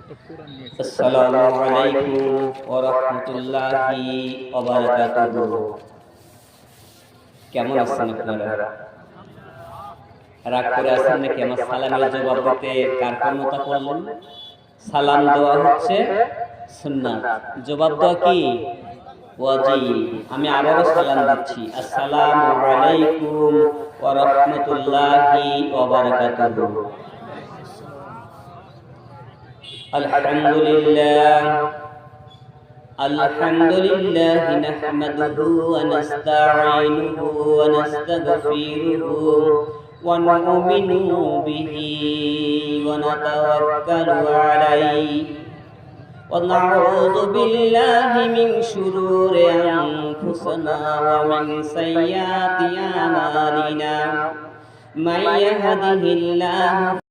আসসালামু আলাইকুম ওয়া রাহমাতুল্লাহি ওয়া বারাকাতুহু। কেমন আছেন আপনারা? রাগ করে আছেন নাকি? আমার সালামের জবাব দিতে কার ক্ষমতা করলেন? সালাম দেওয়া হচ্ছে সুন্নাত, জবাব দেওয়া কি ওয়াজিব। আমি আবারও সালাম দিচ্ছি, আসসালামু আলাইকুম ওয়া রাহমাতুল্লাহি ওয়া বারাকাতুহু। আলহামদুলিল্লাহ নাহমাদুহু ওয়া নাস্তাঈনুহু ওয়া নাস্তাগফিরুহু ওয়া নু'মিনু বিহি ওয়া নাতাওয়াক্কালু আলাইহি ওয়া নাউযু বিল্লাহি মিন শুরুরি আনফুসিনা ওয়া মিন সাইয়্যাতি আমালিনা মান ইয়াহদিহিল্লাহু